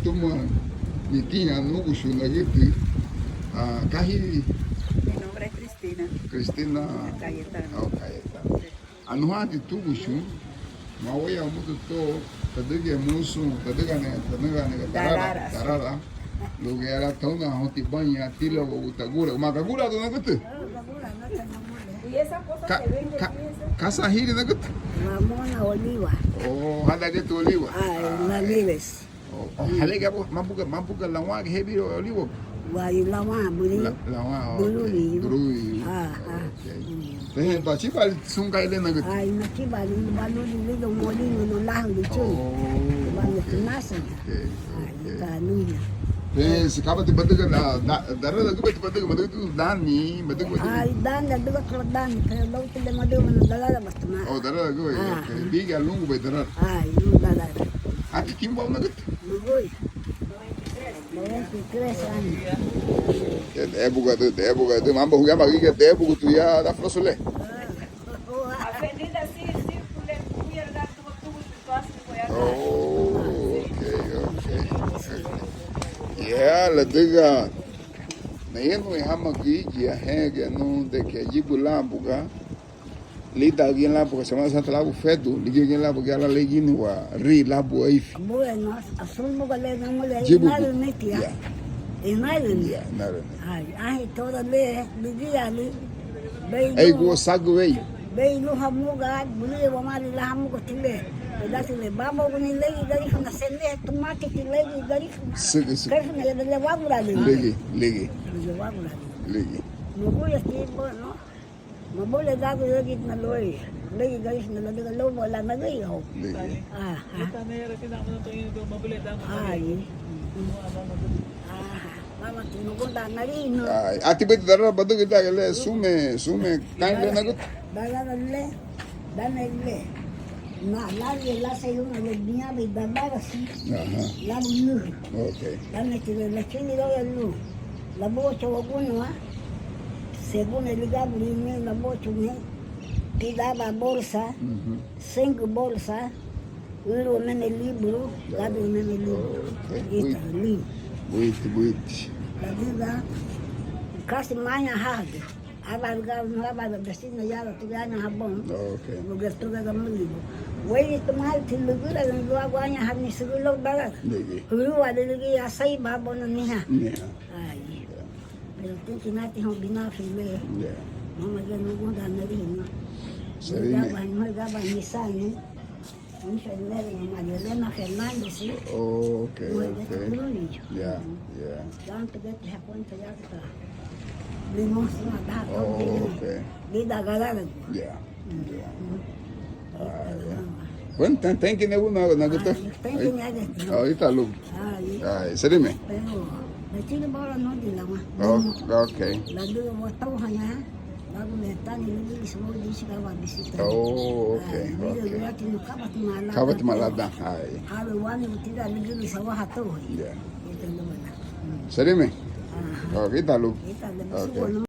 Tuma nitinga nugu shunagiti kahi. Mi nombre es Cristina. Cristina Cayetano. Oh, Cayetano. Anuhati tugushu mawaya mutu to tadige musu tadige ne tarara lugera tauna hoti banya tilo utagura magagura do nagutu Y esa cosa se vende casa hiri nagutu Mamona Oliva. oh hada que tu oliva La Nives. oh halega mampuka lawa que hebi olivo Wai Lama, Buri. lawa Durui. durui eh bachi bal sungai le nagutu Ai, naki bali, balu li do molino no lahu di chu. Balu kinasa. Ai, ka nuya. Pues acaba de bater na darra da gubet bater madu tu dani madu Ai, dan da duga kala dan, kaya law tile madu man dalala bastama. oh darra da gubet biga lungu be darra Ai, no dalala. ati kimba na gut Nugoy. 93 anos. de época de mambo huga magi que de época tu ya da frosole Avenida Circule, fui a dar tubo de classe de Goiás. oh okay ya la diga na yenu hama ki ya hege no de que jibu lambuga lida gin lambuga sama santa labu fedu ligi gin lambuga la legini wa ri labu aifi Bueno, azul mo gale na mo le. Jibu. Nalo netia. Nalo ni. ya naro Ai, toda le, dia ali. ai go sagway Bei no hamuga, buli wa mali la hamuga tile. Eda tile bamba guni legi gari funa sende tomate tile gari funa. sig Kaya funa le wagura le. legi Le wagura. legi No kuya tipo no. Mabole dago legi na loy. Legi gari funa le dago lobo la na legi ho. legi Ai. Mama tinugunda na rin no. ati bet darra badu kita gele sume kain le nagut Dala le. Dana le. Na la se una le niya bi dala si. aha La bunu. okay Dame que la chini lo ya lu. La bocha waguno según el gabriel la bocha me pidaba bolsa, 5 bolsas, uno en el libro, gabriel en el libro. okay Está li. buit La vida casi mañana hard. Abarga no abarga destino ya lo tuve años habón. okay Lo que estuve con el libro. Güey, tomar til lugura lo aguanya har ni seguro dala. legi Luwa lagi asay babon niya. yeah Ay. Pero tinki natin hong binafile. yeah Mama yan nung na rin. Sarili. Magaban ni Sani. Yung siya nila yung Marilena Fernandez. okay yeah Yang tagat hapon tayo kita. Limos na dahat. okay Di dagalan. yeah bueno tan que ne uno nagut Thank you nga agad. ahorita lu Ay. ay serime Pero, natin ba no di lang okay Lalu mo tau hanya lagu metan ini semua di sini bisita. oh okay kabat malada ay Kalau wani tidak lagi sawah tu. yeah Itu mana. serime okay talu Kita Okay. lebih